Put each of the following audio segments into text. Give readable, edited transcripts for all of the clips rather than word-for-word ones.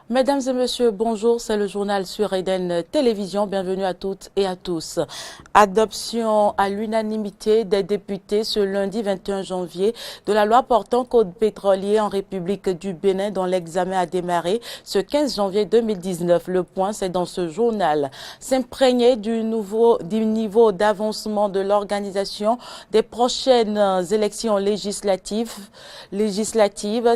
Mesdames et messieurs, bonjour, c'est le journal sur Eden Télévision. Bienvenue à toutes et à tous. Adoption à l'unanimité des députés ce lundi 21 janvier de la loi portant code pétrolier en République du Bénin dont l'examen a démarré ce 15 janvier 2019. Le point, c'est dans ce journal. S'imprégner du niveau d'avancement de l'organisation des prochaines élections législatives,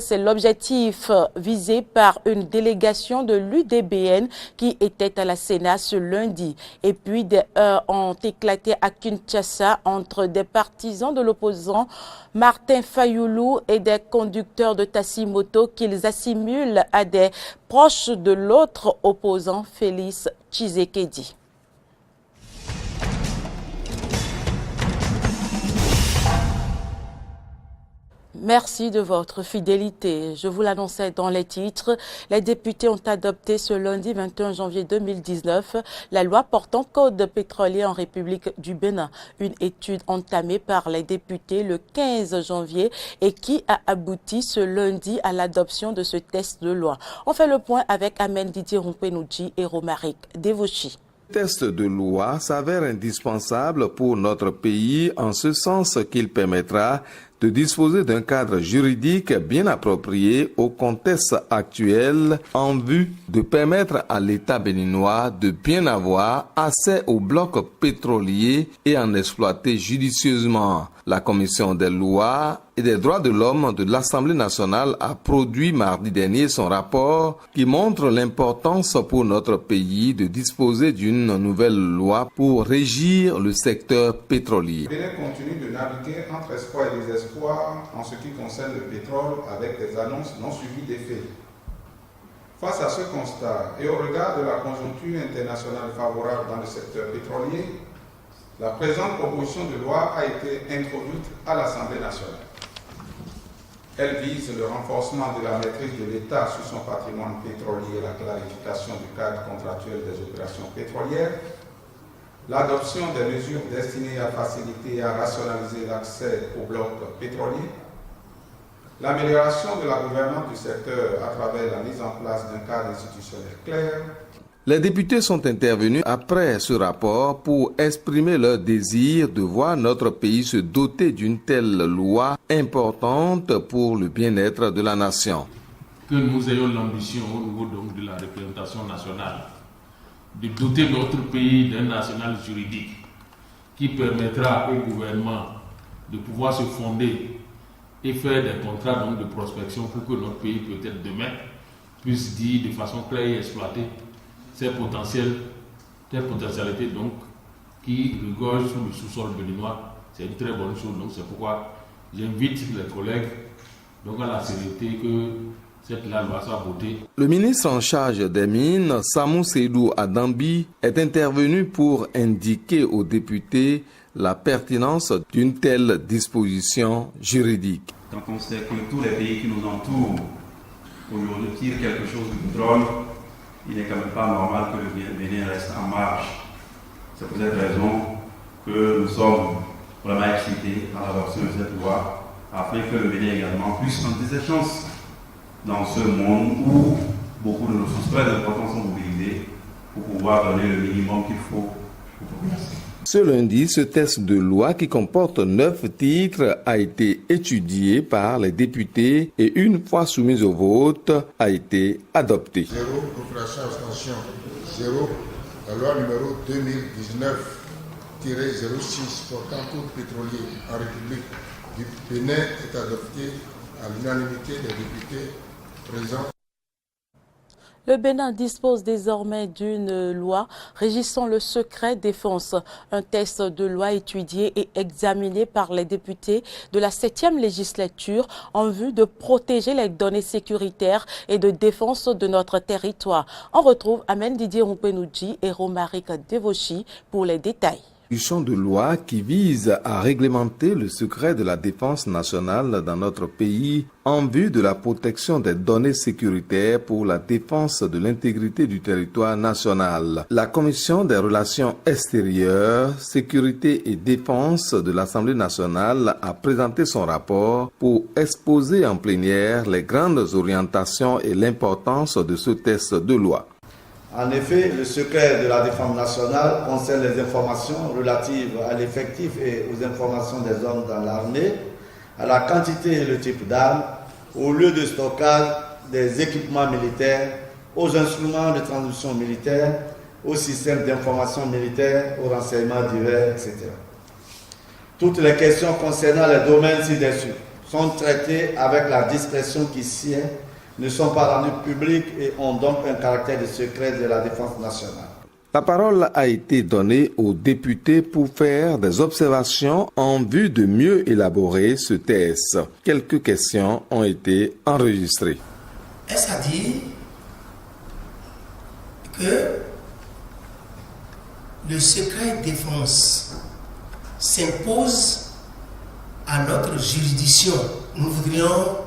c'est l'objectif visé par une délégation de l'UDBN qui était à la Sénat ce lundi. Et puis des heurts ont éclaté à Kinshasa entre des partisans de l'opposant Martin Fayoulou et des conducteurs de taxi-moto qu'ils assimilent à des proches de l'autre opposant Félix Tshisekedi. Merci de votre fidélité. Je vous l'annonçais dans les titres. Les députés ont adopté ce lundi 21 janvier 2019 la loi portant code pétrolier en République du Bénin. Une étude entamée par les députés le 15 janvier et qui a abouti ce lundi à l'adoption de ce texte de loi. On fait le point avec Amen Didier Rumpenouji et Romaric Devochi. Le texte de loi s'avère indispensable pour notre pays en ce sens qu'il permettra de disposer d'un cadre juridique bien approprié au contexte actuel en vue de permettre à l'État béninois de bien avoir accès aux blocs pétroliers et en exploiter judicieusement. La Commission des lois et des droits de l'homme de l'Assemblée nationale a produit mardi dernier son rapport qui montre l'importance pour notre pays de disposer d'une nouvelle loi pour régir le secteur pétrolier. Le Bénin continue de naviguer entre espoir et désespoir en ce qui concerne le pétrole avec des annonces non suivies d'effets. Face à ce constat et au regard de la conjoncture internationale favorable dans le secteur pétrolier, la présente proposition de loi a été introduite à l'Assemblée nationale. Elle vise le renforcement de la maîtrise de l'État sur son patrimoine pétrolier et la clarification du cadre contractuel des opérations pétrolières, l'adoption des mesures destinées à faciliter et à rationaliser l'accès aux blocs pétroliers, l'amélioration de la gouvernance du secteur à travers la mise en place d'un cadre institutionnel clair. Les députés sont intervenus après ce rapport pour exprimer leur désir de voir notre pays se doter d'une telle loi importante pour le bien-être de la nation. Que nous ayons l'ambition au niveau donc de la représentation nationale de doter notre pays d'un national juridique qui permettra au gouvernement de pouvoir se fonder et faire des contrats donc de prospection pour que notre pays peut-être demain puisse dire de façon claire et exploiter ces potentialités donc qui regorgent sous le sous-sol béninois. C'est une très bonne chose, donc c'est pourquoi j'invite les collègues donc à la sérénité que cette loi soit votée. Le ministre en charge des Mines, Samou Seydou Adambi, est intervenu pour indiquer aux députés la pertinence d'une telle disposition juridique. Quand on sait que tous les pays qui nous entourent aujourd'hui tirent quelque chose du pétrole, il n'est quand même pas normal que le Bénin reste en marge. C'est pour cette raison que nous sommes vraiment excités à l'adoption de cette loi, afin que le Bénin également puisse prendre ses chances dans ce monde où beaucoup de ressources très importantes sont mobilisées pour pouvoir donner le minimum qu'il faut pour progresser. Ce lundi, ce texte de loi qui comporte 9 titres a été étudié par les députés et une fois soumis au vote, a été adopté. 0, opération abstention 0. La loi numéro 2019-06 portant code pétrolier en République du Bénin est adoptée à l'unanimité des députés présents. Le Bénin dispose désormais d'une loi régissant le secret défense. Un texte de loi étudié et examiné par les députés de la 7e législature en vue de protéger les données sécuritaires et de défense de notre territoire. On retrouve Amen Didier Rumpenouji et Romaric Devochi pour les détails. De loi qui vise à réglementer le secret de la défense nationale dans notre pays en vue de la protection des données sécuritaires pour la défense de l'intégrité du territoire national. La Commission des relations extérieures, sécurité et défense de l'Assemblée nationale a présenté son rapport pour exposer en plénière les grandes orientations et l'importance de ce texte de loi. En effet, le secret de la défense nationale concerne les informations relatives à l'effectif et aux informations des hommes dans l'armée, à la quantité et le type d'armes, au lieu de stockage des équipements militaires, aux instruments de transmission militaire, aux systèmes d'information militaire, aux renseignements divers, etc. Toutes les questions concernant les domaines ci-dessus sont traitées avec la discrétion qui sied, ne sont pas rendus publics et ont donc un caractère de secret de la défense nationale. La parole a été donnée aux députés pour faire des observations en vue de mieux élaborer ce texte. Quelques questions ont été enregistrées. Est-ce à dire que le secret défense s'impose à notre juridiction? Nous voudrions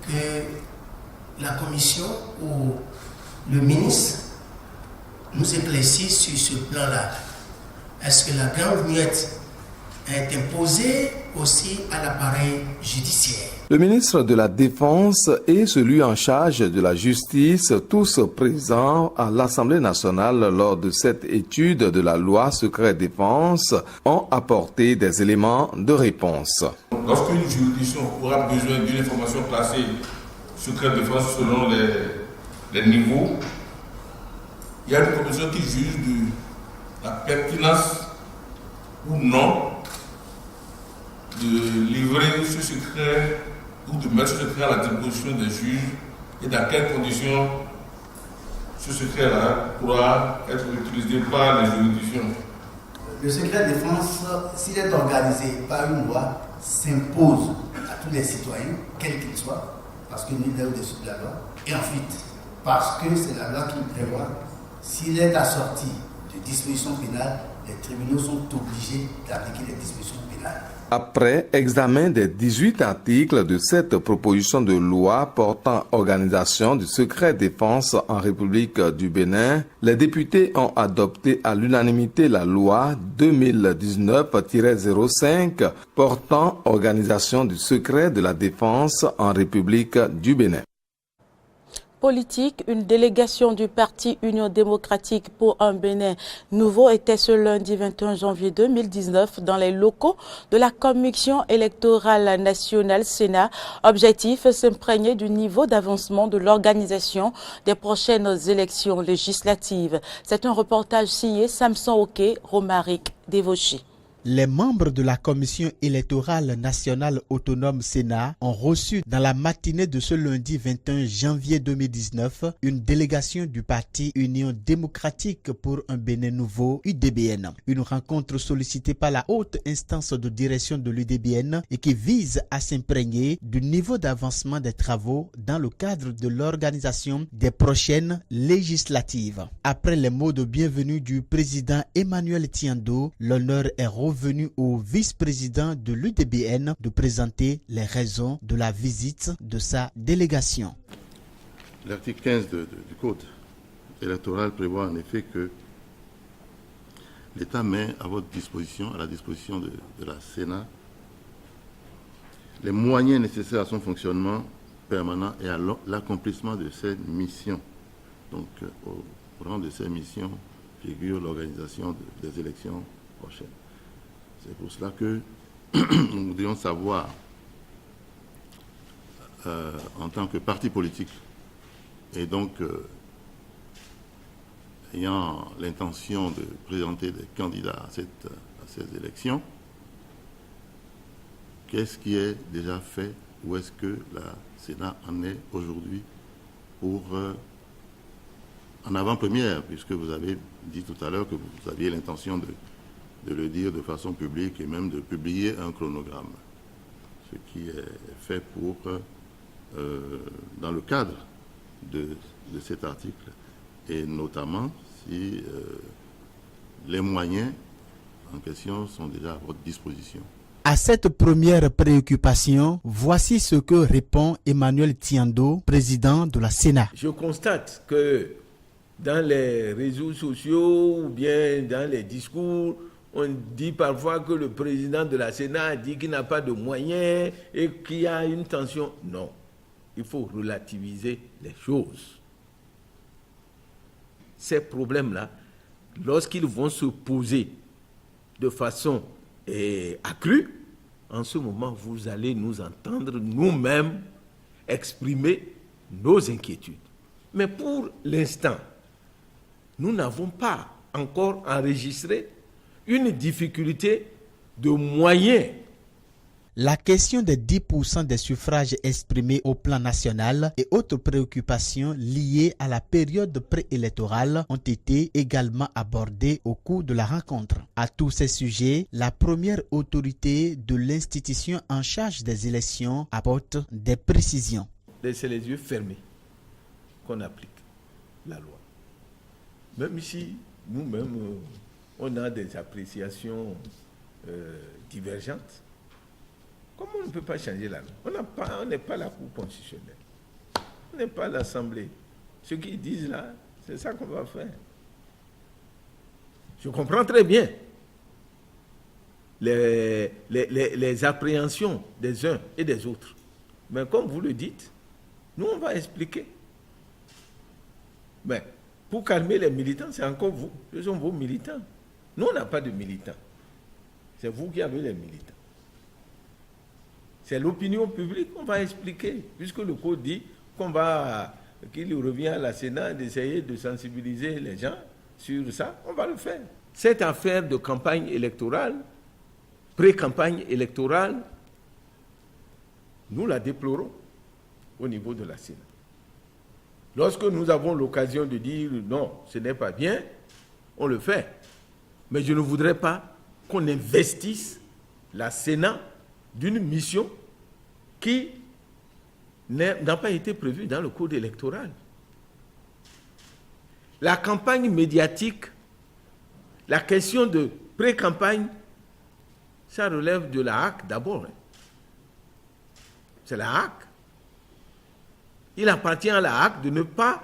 que la commission ou le ministre nous éclaircisse sur ce plan-là. Est-ce que la grande muette est imposée aussi à l'appareil judiciaire? Le ministre de la Défense et celui en charge de la justice, tous présents à l'Assemblée nationale lors de cette étude de la loi secret défense, ont apporté des éléments de réponse. Lorsqu'une juridiction aura besoin d'une information classée secret défense selon les niveaux, il y a une commission qui juge de la pertinence ou non de livrer ce secret ou de mettre ce secret à la disposition des juges et dans quelles conditions ce secret-là pourra être utilisé par les juridictions. Le secret défense, s'il est organisé par une loi, s'impose à tous les citoyens, quels qu'ils soient, parce que nul n'est au-dessus de la loi. Et ensuite, parce que c'est la loi qui le prévoit, s'il est assorti de dispositions pénales, les tribunaux sont obligés d'appliquer les dispositions pénales. Après examen des 18 articles de cette proposition de loi portant organisation du secret défense en République du Bénin, les députés ont adopté à l'unanimité la loi 2019-05 portant organisation du secret de la défense en République du Bénin. Politique, une délégation du parti Union démocratique pour un Bénin nouveau était ce lundi 21 janvier 2019 dans les locaux de la Commission électorale nationale Sénat. Objectif, s'imprégner du niveau d'avancement de l'organisation des prochaines élections législatives. C'est un reportage signé Samson Oké, Romaric Devochi. Les membres de la Commission électorale nationale autonome Sénat ont reçu dans la matinée de ce lundi 21 janvier 2019 une délégation du parti Union démocratique pour un Bénin nouveau, UDBN. Une rencontre sollicitée par la haute instance de direction de l'UDBN et qui vise à s'imprégner du niveau d'avancement des travaux dans le cadre de l'organisation des prochaines législatives. Après les mots de bienvenue du président Emmanuel Tiando, l'honneur est revenu au vice-président de l'UDBN de présenter les raisons de la visite de sa délégation. L'article 15 du Code électoral prévoit en effet que l'État met à votre disposition, à la disposition de la Sénat, les moyens nécessaires à son fonctionnement permanent et à l'accomplissement de ses missions. Donc, au rang de ces missions figure l'organisation des élections prochaines. C'est pour cela que nous voudrions savoir, en tant que parti politique, et donc ayant l'intention de présenter des candidats à ces élections, qu'est-ce qui est déjà fait, où est-ce que la Sénat en est aujourd'hui pour en avant-première, puisque vous avez dit tout à l'heure que vous aviez l'intention de le dire de façon publique et même de publier un chronogramme, ce qui est fait pour, dans le cadre de cet article, et notamment si les moyens en question sont déjà à votre disposition. À cette première préoccupation, voici ce que répond Emmanuel Tiando, président de la Sénat. Je constate que dans les réseaux sociaux ou bien dans les discours, on dit parfois que le président de la Sénat dit qu'il n'a pas de moyens et qu'il y a une tension. Non, il faut relativiser les choses. Ces problèmes-là, lorsqu'ils vont se poser de façon accrue, en ce moment, vous allez nous entendre nous-mêmes exprimer nos inquiétudes. Mais pour l'instant, nous n'avons pas encore enregistré une difficulté de moyens. La question des 10% des suffrages exprimés au plan national et autres préoccupations liées à la période préélectorale ont été également abordées au cours de la rencontre. À tous ces sujets, la première autorité de l'institution en charge des élections apporte des précisions. C'est les yeux fermés qu'on applique la loi. Même si nous-mêmes, on a des appréciations divergentes, comment on ne peut pas changer la loi? On n'est pas la Cour constitutionnelle. On n'est pas l'Assemblée. Ce qu'ils disent là, c'est ça qu'on va faire. Je comprends très bien les appréhensions des uns et des autres. Mais comme vous le dites, nous, on va expliquer. Mais pour calmer les militants, c'est encore vous. Ce sont vos militants. Nous, on n'a pas de militants. C'est vous qui avez les militants. C'est l'opinion publique qu'on va expliquer, puisque le code dit qu'il revient à la Sénat d'essayer de sensibiliser les gens sur ça, on va le faire. Cette affaire de campagne électorale, pré-campagne électorale, nous la déplorons au niveau de la Sénat. Lorsque nous avons l'occasion de dire non, ce n'est pas bien, on le fait. Mais je ne voudrais pas qu'on investisse la Sénat d'une mission qui n'a pas été prévue dans le code électoral. La campagne médiatique, la question de pré-campagne, ça relève de la HAC d'abord. C'est la HAC. Il appartient à la HAC de ne pas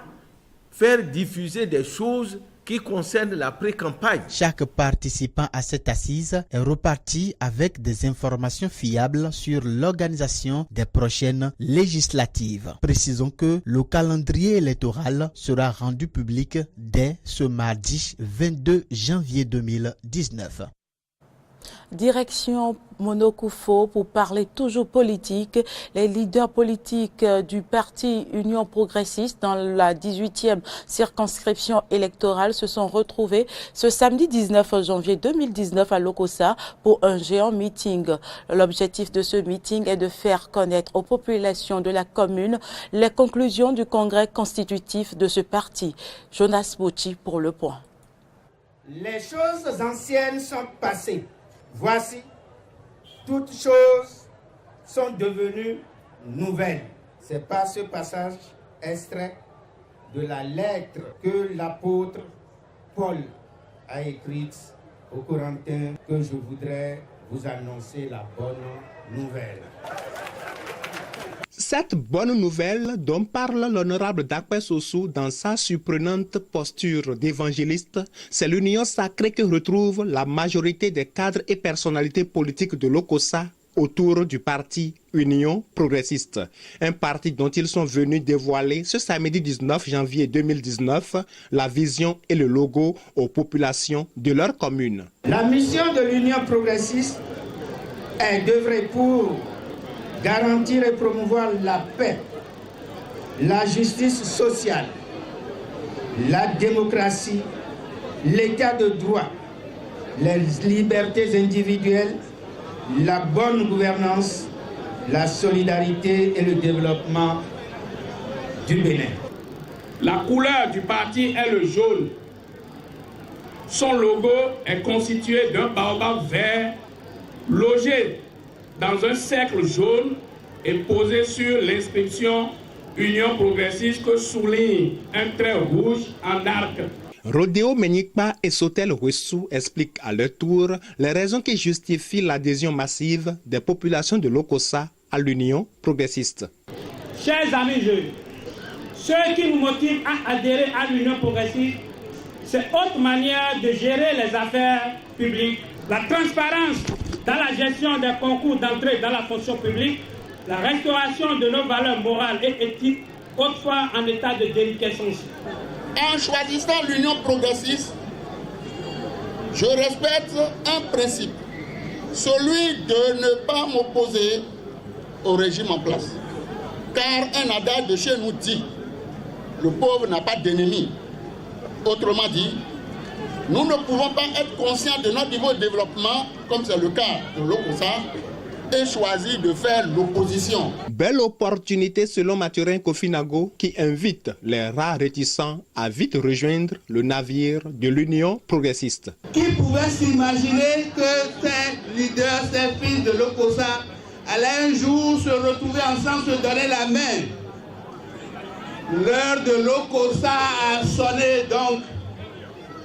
faire diffuser des choses qui concerne la pré-campagne. Chaque participant à cette assise est reparti avec des informations fiables sur l'organisation des prochaines législatives. Précisons que le calendrier électoral sera rendu public dès ce mardi 22 janvier 2019. Direction Monokufo pour parler toujours politique. Les leaders politiques du parti Union progressiste dans la 18e circonscription électorale se sont retrouvés ce samedi 19 janvier 2019 à Lokossa pour un géant meeting. L'objectif de ce meeting est de faire connaître aux populations de la commune les conclusions du congrès constitutif de ce parti. Jonas Bouchi pour Le Point. Les choses anciennes sont passées. Voici, toutes choses sont devenues nouvelles. C'est par ce passage extrait de la lettre que l'apôtre Paul a écrite aux Corinthiens que je voudrais vous annoncer la bonne nouvelle. Cette bonne nouvelle dont parle l'honorable Dakwe Sossou dans sa surprenante posture d'évangéliste, c'est l'union sacrée que retrouve la majorité des cadres et personnalités politiques de Lokossa autour du parti Union progressiste, un parti dont ils sont venus dévoiler ce samedi 19 janvier 2019 la vision et le logo aux populations de leur commune. La mission de l'Union progressiste est d'œuvrer pour garantir et promouvoir la paix, la justice sociale, la démocratie, l'état de droit, les libertés individuelles, la bonne gouvernance, la solidarité et le développement du Bénin. La couleur du parti est le jaune. Son logo est constitué d'un baobab vert logé dans un cercle jaune et posé sur l'inscription Union progressiste que souligne un trait rouge en arc. Rodéo Menikpa et Sotel Wessou expliquent à leur tour les raisons qui justifient l'adhésion massive des populations de l'Okossa à l'Union progressiste. Chers amis jeunes, ce qui nous motive à adhérer à l'Union progressiste, c'est autre manière de gérer les affaires publiques, la transparence dans la gestion des concours d'entrée dans la fonction publique, la restauration de nos valeurs morales et éthiques, autrefois en état de déliquescence. En choisissant l'Union progressiste, je respecte un principe, celui de ne pas m'opposer au régime en place. Car un adage de chez nous dit, le pauvre n'a pas d'ennemi. Autrement dit, nous ne pouvons pas être conscients de notre niveau de développement, comme c'est le cas de l'Okossa, et choisir de faire l'opposition. Belle opportunité selon Mathurin Kofinago qui invite les rares réticents à vite rejoindre le navire de l'Union progressiste. Qui pouvait s'imaginer que ces leaders, ces fils de l'Okossa allaient un jour se retrouver ensemble, se donner la main? L'heure de l'Okossa a sonné donc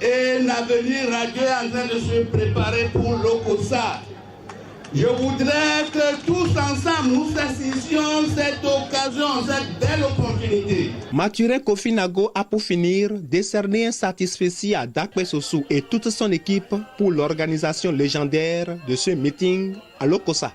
et l'avenir radieux est en train de se préparer pour l'Okossa. Je voudrais que tous ensemble nous saisissions cette occasion, cette belle opportunité. Mathurin Kofinago a pour finir décerné un satisfecit à Dakpe Sossou et toute son équipe pour l'organisation légendaire de ce meeting à l'Okossa.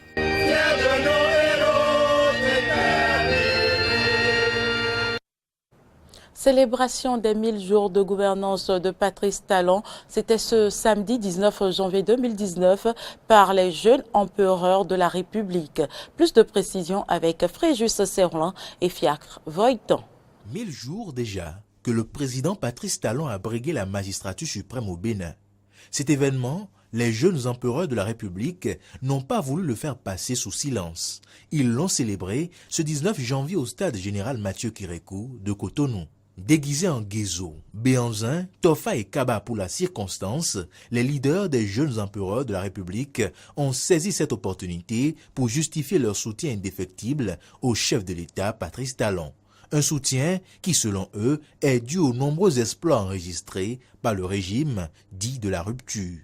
Célébration des 1000 jours de gouvernance de Patrice Talon, c'était ce samedi 19 janvier 2019 par les jeunes empereurs de la République. Plus de précisions avec Fréjus Serlin et Fiacre Voitan. 1000 jours déjà que le président Patrice Talon a brigué la magistrature suprême au Bénin. Cet événement, les jeunes empereurs de la République n'ont pas voulu le faire passer sous silence. Ils l'ont célébré ce 19 janvier au stade général Mathieu Kérékou de Cotonou. Déguisés en Guézo, Béanzin, Tofa et Kaba pour la circonstance, les leaders des jeunes empereurs de la République ont saisi cette opportunité pour justifier leur soutien indéfectible au chef de l'État Patrice Talon. Un soutien qui, selon eux, est dû aux nombreux exploits enregistrés par le régime dit de la rupture.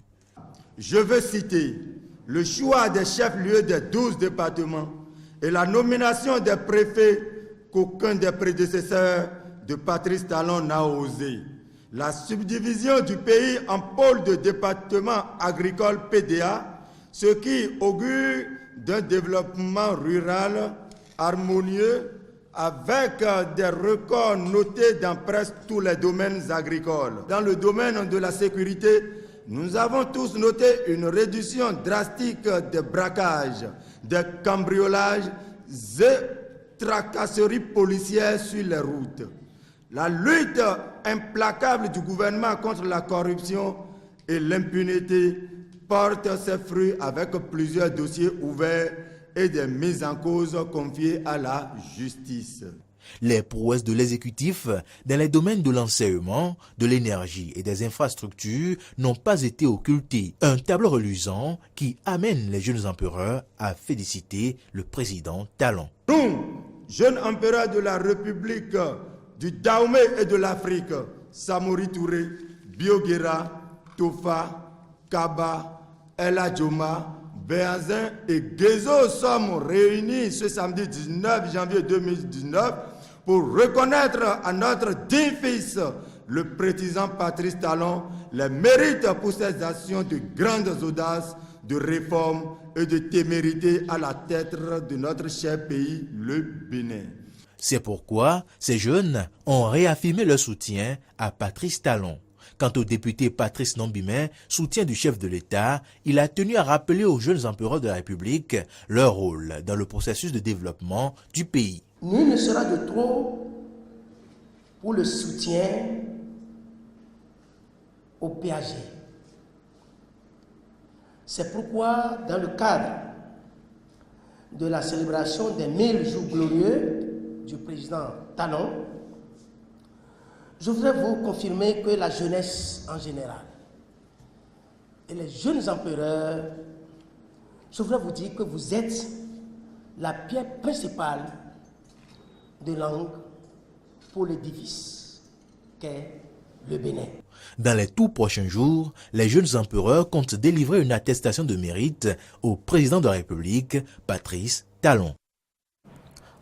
Je veux citer le choix des chefs-lieux des 12 départements et la nomination des préfets qu'aucun des prédécesseurs de Patrice Talon n'a osé. La subdivision du pays en pôles de départements agricoles PDA, ce qui augure d'un développement rural harmonieux avec des records notés dans presque tous les domaines agricoles. Dans le domaine de la sécurité, nous avons tous noté une réduction drastique des braquages, des cambriolages et tracasseries policières sur les routes. La lutte implacable du gouvernement contre la corruption et l'impunité porte ses fruits avec plusieurs dossiers ouverts et des mises en cause confiées à la justice. Les prouesses de l'exécutif dans les domaines de l'enseignement, de l'énergie et des infrastructures n'ont pas été occultées. Un tableau reluisant qui amène les jeunes empereurs à féliciter le président Talon. Nous, jeunes empereurs de la République du Dahomey et de l'Afrique, Samori Touré, Bioguera, Tofa, Kaba, El Adjoma, Béanzin et Guézo sommes réunis ce samedi 19 janvier 2019 pour reconnaître à notre digne fils, le président Patrice Talon, les mérites pour ses actions de grandes audaces, de réforme et de témérité à la tête de notre cher pays, le Bénin. C'est pourquoi ces jeunes ont réaffirmé leur soutien à Patrice Talon. Quant au député Patrice Nombimen, soutien du chef de l'État, il a tenu à rappeler aux jeunes empereurs de la République leur rôle dans le processus de développement du pays. Nul ne sera de trop pour le soutien au PAG. C'est pourquoi, dans le cadre de la célébration des 1000 jours glorieux du président Talon, je voudrais vous confirmer que la jeunesse en général et les jeunes empereurs, je voudrais vous dire que vous êtes la pierre principale de langue pour l'édifice qu'est le Bénin. Dans les tout prochains jours, les jeunes empereurs comptent délivrer une attestation de mérite au président de la République, Patrice Talon.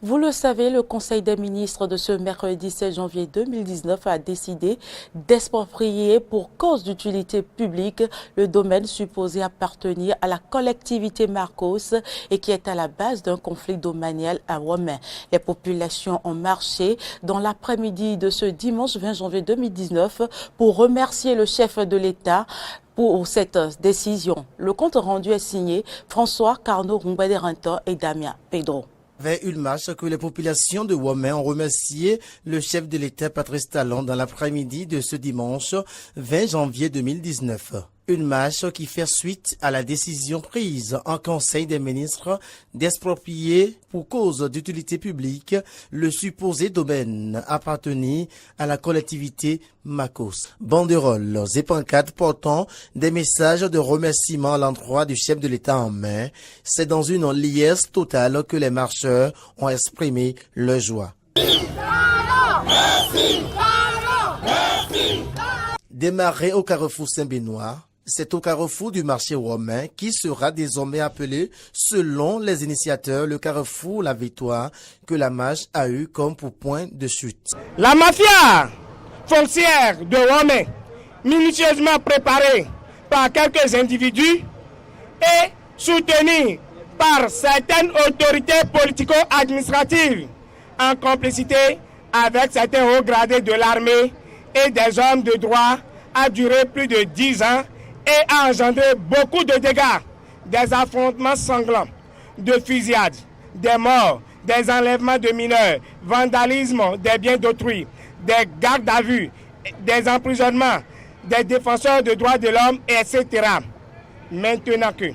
Vous le savez, le Conseil des ministres de ce mercredi 16 janvier 2019 a décidé d'exproprier pour cause d'utilité publique le domaine supposé appartenir à la collectivité Marcos et qui est à la base d'un conflit domanial à Womé. Les populations ont marché dans l'après-midi de ce dimanche 20 janvier 2019 pour remercier le chef de l'État pour cette décision. Le compte rendu est signé François Carnot Rumbaderinto et Damien Pedro. Avec une marche que les populations de Womé ont remercié le chef de l'État Patrice Talon dans l'après-midi de ce dimanche 20 janvier 2019. Une marche qui fait suite à la décision prise en Conseil des ministres d'exproprier pour cause d'utilité publique le supposé domaine appartenant à la collectivité Marcos. Banderoles et pancartes portant des messages de remerciement à l'endroit du chef de l'État en main. C'est dans une liesse totale que les marcheurs ont exprimé leur joie. Démarré au carrefour Saint-Benoît, c'est au carrefour du marché romain qui sera désormais appelé, selon les initiateurs, le carrefour La Victoire, que la marche a eu comme pour point de chute. La mafia foncière de Womé, minutieusement préparée par quelques individus et soutenue par certaines autorités politico-administratives en complicité avec certains hauts gradés de l'armée et des hommes de droit, a duré plus de 10 ans et a engendré beaucoup de dégâts, des affrontements sanglants, de fusillades, des morts, des enlèvements de mineurs, vandalisme des biens d'autrui, des gardes à vue, des emprisonnements, des défenseurs de droits de l'homme, etc. Maintenant que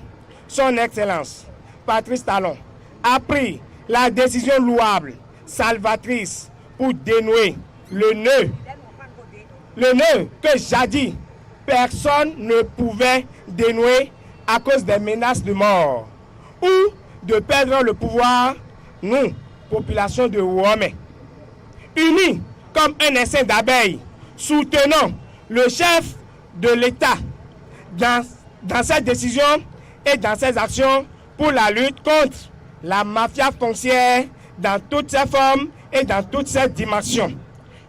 son Excellence, Patrice Talon, a pris la décision louable, salvatrice, pour dénouer le nœud que jadis personne ne pouvait dénouer à cause des menaces de mort ou de perdre le pouvoir, nous, population de Womé, unis comme un essaim d'abeilles, soutenons le chef de l'État dans cette décision et dans ses actions pour la lutte contre la mafia foncière dans toutes ses formes et dans toutes ses dimensions.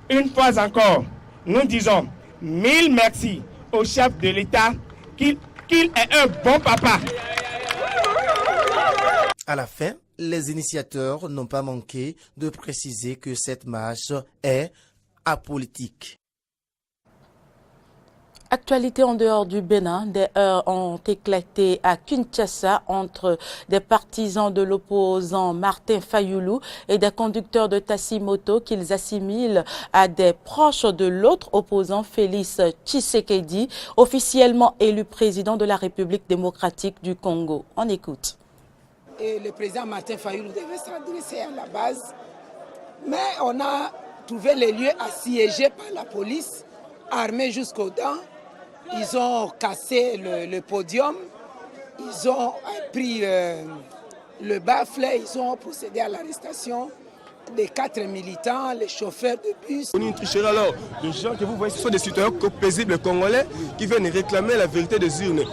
Une fois encore, nous disons 1000 merci au chef de l'État, qu'il est un bon papa. À la fin, les initiateurs n'ont pas manqué de préciser que cette marche est apolitique. Actualité en dehors du Bénin, des heurts ont éclaté à Kinshasa entre des partisans de l'opposant Martin Fayoulou et des conducteurs de taxi-moto qu'ils assimilent à des proches de l'autre opposant Félix Tshisekedi, officiellement élu président de la République démocratique du Congo. On écoute. Et le président Martin Fayoulou devait s'adresser à la base, mais on a trouvé les lieux assiégés par la police, armée jusqu'aux dents. Ils ont cassé le podium, ils ont pris le bafflet, ils ont procédé à l'arrestation des 4 militants, les chauffeurs de bus. On y trichera alors. Les gens que vous voyez, ce sont des citoyens paisibles congolais qui viennent réclamer la vérité des urnes.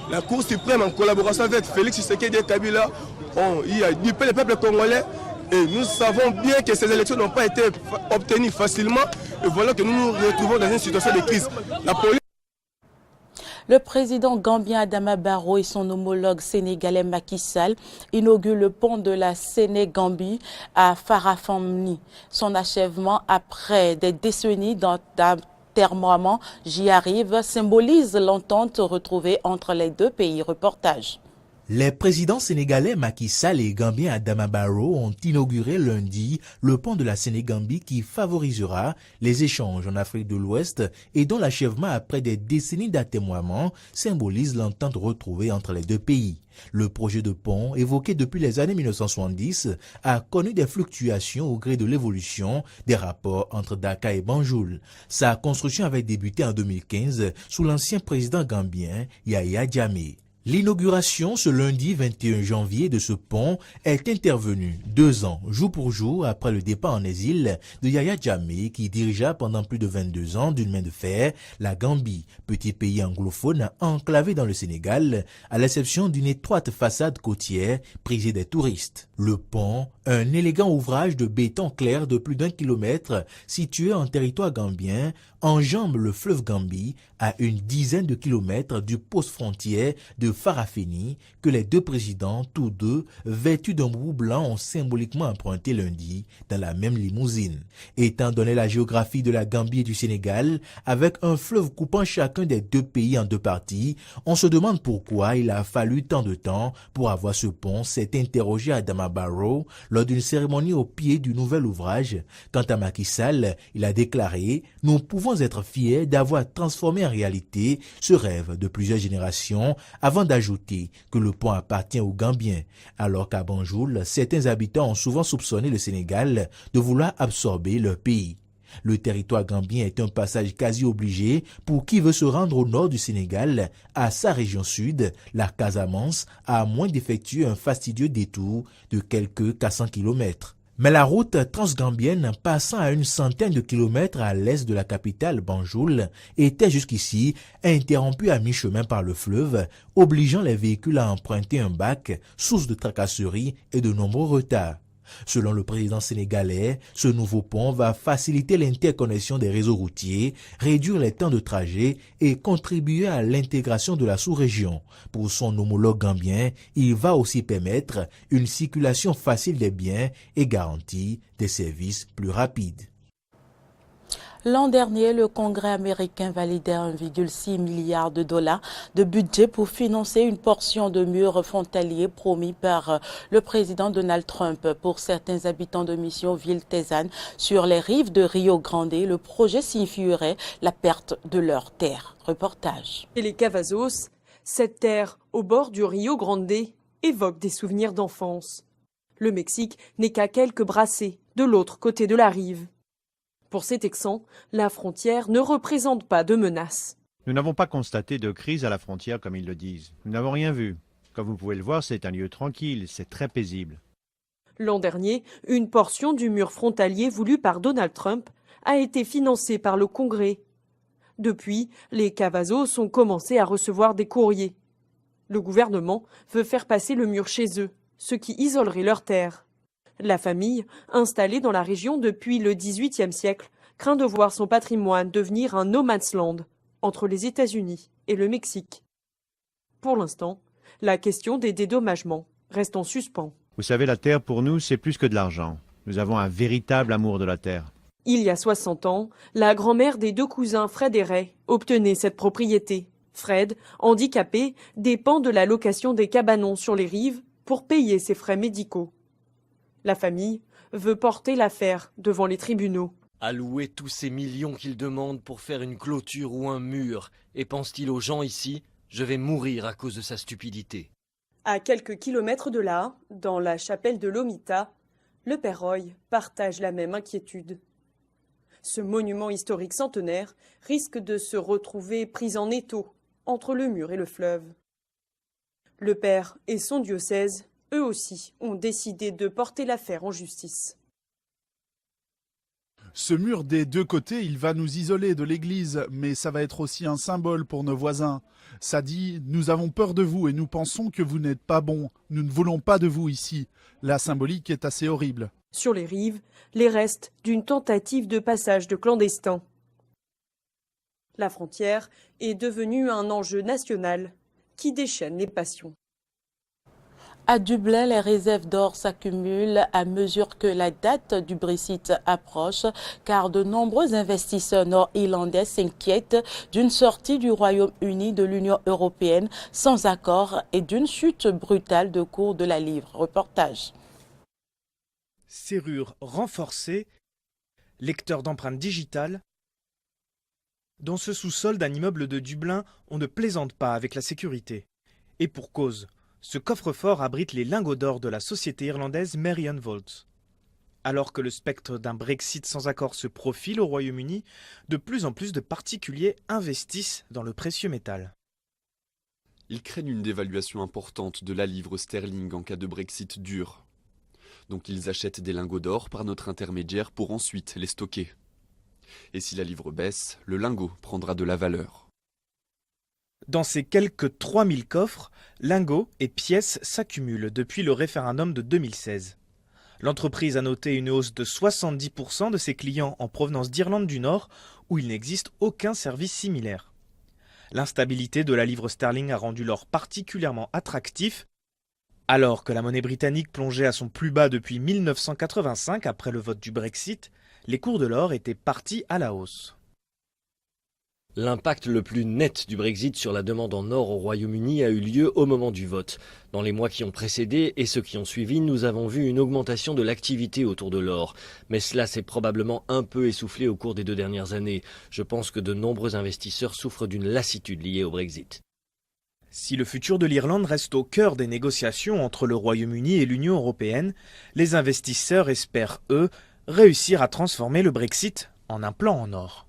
La Cour suprême, en collaboration avec Félix Tshisekedi et Kabila, il a dupé le peuple congolais. Et nous savons bien que ces élections n'ont pas été obtenues facilement. Et voilà que nous nous retrouvons dans une situation de crise. La police... Le président gambien Adama Barrow et son homologue sénégalais Macky Sall inaugurent le pont de la Sénégambie à Farafenni. Son achèvement, après des décennies d'atermoiements, j'y arrive, symbolise l'entente retrouvée entre les deux pays. Reportage. Les présidents sénégalais Macky Sall et gambien Adama Barrow ont inauguré lundi le pont de la Sénégambie qui favorisera les échanges en Afrique de l'Ouest et dont l'achèvement après des décennies d'atermoiements symbolise l'entente retrouvée entre les deux pays. Le projet de pont, évoqué depuis les années 1970, a connu des fluctuations au gré de l'évolution des rapports entre Dakar et Banjul. Sa construction avait débuté en 2015 sous l'ancien président gambien Yahya Jammeh. L'inauguration ce lundi 21 janvier de ce pont est intervenue 2 ans, jour pour jour, après le départ en exil de Yaya Jammeh qui dirigea pendant plus de 22 ans d'une main de fer la Gambie, petit pays anglophone enclavé dans le Sénégal, à l'exception d'une étroite façade côtière prisée des touristes. Le pont, un élégant ouvrage de béton clair de plus d'1 kilomètre situé en territoire gambien, enjambe le fleuve Gambie à une dizaine de kilomètres du poste frontière de Farafeni que les deux présidents, tous deux vêtus d'un roux blanc, ont symboliquement emprunté lundi dans la même limousine. Étant donné la géographie de la Gambie et du Sénégal, avec un fleuve coupant chacun des deux pays en 2 parties, on se demande pourquoi il a fallu tant de temps pour avoir ce pont, s'est interrogé Adama Barrow lors d'une cérémonie au pied du nouvel ouvrage. Quant à Macky Sall, il a déclaré « Nous pouvons être fiers d'avoir transformé en réalité ce rêve de plusieurs générations » avant d'ajouter que le pont appartient aux Gambiens, alors qu'à Banjul, certains habitants ont souvent soupçonné le Sénégal de vouloir absorber leur pays. Le territoire gambien est un passage quasi obligé pour qui veut se rendre au nord du Sénégal, à sa région sud, la Casamance, à moins d'effectuer un fastidieux détour de quelques 400 km. Mais la route transgambienne, passant à une centaine de kilomètres à l'est de la capitale Banjul, était jusqu'ici interrompue à mi-chemin par le fleuve, obligeant les véhicules à emprunter un bac, source de tracasseries et de nombreux retards. Selon le président sénégalais, ce nouveau pont va faciliter l'interconnexion des réseaux routiers, réduire les temps de trajet et contribuer à l'intégration de la sous-région. Pour son homologue gambien, il va aussi permettre une circulation facile des biens et garantir des services plus rapides. L'an dernier, le Congrès américain validait 1,6 milliard de dollars de budget pour financer une portion de mur frontalier promis par le président Donald Trump pour certains habitants de Mission-Ville Tezane sur les rives de Rio Grande. Le projet signifierait la perte de leurs terres. Reportage. Et les Cavazos, cette terre au bord du Rio Grande, évoque des souvenirs d'enfance. Le Mexique n'est qu'à quelques brassées de l'autre côté de la rive. Pour ces Texans, la frontière ne représente pas de menace. Nous n'avons pas constaté de crise à la frontière comme ils le disent. Nous n'avons rien vu. Comme vous pouvez le voir, c'est un lieu tranquille, c'est très paisible. L'an dernier, une portion du mur frontalier voulu par Donald Trump a été financée par le Congrès. Depuis, les Cavazos ont commencé à recevoir des courriers. Le gouvernement veut faire passer le mur chez eux, ce qui isolerait leurs terres. La famille, installée dans la région depuis le XVIIIe siècle, craint de voir son patrimoine devenir un no man's land entre les États-Unis et le Mexique. Pour l'instant, la question des dédommagements reste en suspens. Vous savez, la terre pour nous, c'est plus que de l'argent. Nous avons un véritable amour de la terre. Il y a 60 ans, la grand-mère des 2 cousins Fred et Ray obtenait cette propriété. Fred, handicapé, dépend de la location des cabanons sur les rives pour payer ses frais médicaux. La famille veut porter l'affaire devant les tribunaux. Allouer tous ces millions qu'il demande pour faire une clôture ou un mur, et pense-t-il aux gens ici, je vais mourir à cause de sa stupidité. À quelques kilomètres de là, dans la chapelle de l'Omita, le père Roy partage la même inquiétude. Ce monument historique centenaire risque de se retrouver pris en étau entre le mur et le fleuve. Le père et son diocèse, eux aussi, ont décidé de porter l'affaire en justice. Ce mur des 2 côtés, il va nous isoler de l'église, mais ça va être aussi un symbole pour nos voisins. Ça dit, nous avons peur de vous et nous pensons que vous n'êtes pas bons. Nous ne voulons pas de vous ici. La symbolique est assez horrible. Sur les rives, les restes d'une tentative de passage de clandestins. La frontière est devenue un enjeu national qui déchaîne les passions. À Dublin, les réserves d'or s'accumulent à mesure que la date du Brexit approche, car de nombreux investisseurs nord-irlandais s'inquiètent d'une sortie du Royaume-Uni de l'Union européenne sans accord et d'une chute brutale de cours de la livre. Reportage. Serrures renforcées, lecteurs d'empreintes digitales. Dans ce sous-sol d'un immeuble de Dublin, on ne plaisante pas avec la sécurité. Et pour cause. Ce coffre-fort abrite les lingots d'or de la société irlandaise Marion Vault. Alors que le spectre d'un Brexit sans accord se profile au Royaume-Uni, de plus en plus de particuliers investissent dans le précieux métal. Ils craignent une dévaluation importante de la livre sterling en cas de Brexit dur. Donc ils achètent des lingots d'or par notre intermédiaire pour ensuite les stocker. Et si la livre baisse, le lingot prendra de la valeur. Dans ces quelques 3000 coffres, lingots et pièces s'accumulent depuis le référendum de 2016. L'entreprise a noté une hausse de 70% de ses clients en provenance d'Irlande du Nord, où il n'existe aucun service similaire. L'instabilité de la livre sterling a rendu l'or particulièrement attractif, alors que la monnaie britannique plongeait à son plus bas depuis 1985 après le vote du Brexit, les cours de l'or étaient partis à la hausse. L'impact le plus net du Brexit sur la demande en or au Royaume-Uni a eu lieu au moment du vote. Dans les mois qui ont précédé et ceux qui ont suivi, nous avons vu une augmentation de l'activité autour de l'or. Mais cela s'est probablement un peu essoufflé au cours des 2 dernières années. Je pense que de nombreux investisseurs souffrent d'une lassitude liée au Brexit. Si le futur de l'Irlande reste au cœur des négociations entre le Royaume-Uni et l'Union européenne, les investisseurs espèrent, eux, réussir à transformer le Brexit en un plan en or.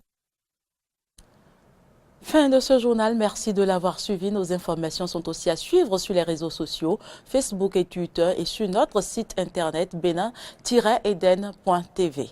Fin de ce journal, merci de l'avoir suivi. Nos informations sont aussi à suivre sur les réseaux sociaux, Facebook et Twitter et sur notre site internet benin-eden.tv.